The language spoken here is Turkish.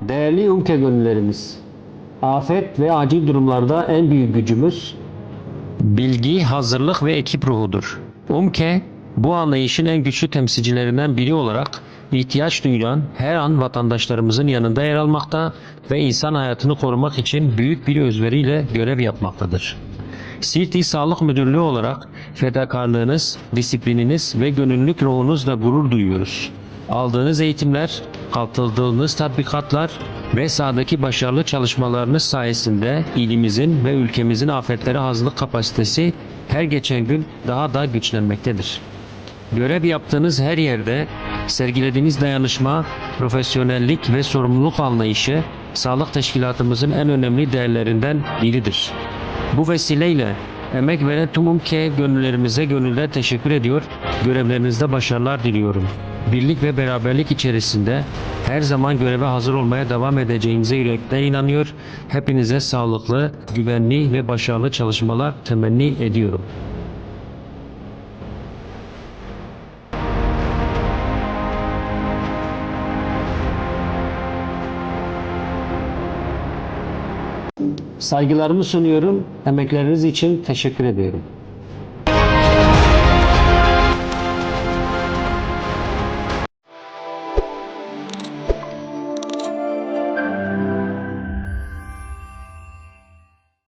Değerli ülke gönüllerimiz, afet ve acil durumlarda en büyük gücümüz bilgi, hazırlık ve ekip ruhudur. UMKE, bu anlayışın en güçlü temsilcilerinden biri olarak ihtiyaç duyulan her an vatandaşlarımızın yanında yer almakta ve insan hayatını korumak için büyük bir özveriyle görev yapmaktadır. Siirt İl Sağlık Müdürlüğü olarak fedakarlığınız, disiplininiz ve gönüllülük ruhunuzla gurur duyuyoruz. Aldığınız eğitimler, katıldığınız tatbikatlar ve sahadaki başarılı çalışmalarınız sayesinde ilimizin ve ülkemizin afetlere hazırlık kapasitesi her geçen gün daha da güçlenmektedir. Görev yaptığınız her yerde sergilediğiniz dayanışma, profesyonellik ve sorumluluk anlayışı sağlık teşkilatımızın en önemli değerlerinden biridir. Bu vesileyle emek veren tüm UMKE gönüllerimize gönülden teşekkür ediyor, görevlerinizde başarılar diliyorum. Birlik ve beraberlik içerisinde her zaman göreve hazır olmaya devam edeceğinize yürekten inanıyor. Hepinize sağlıklı, güvenli ve başarılı çalışmalar temenni ediyorum. Saygılarımı sunuyorum. Emekleriniz için teşekkür ediyorum.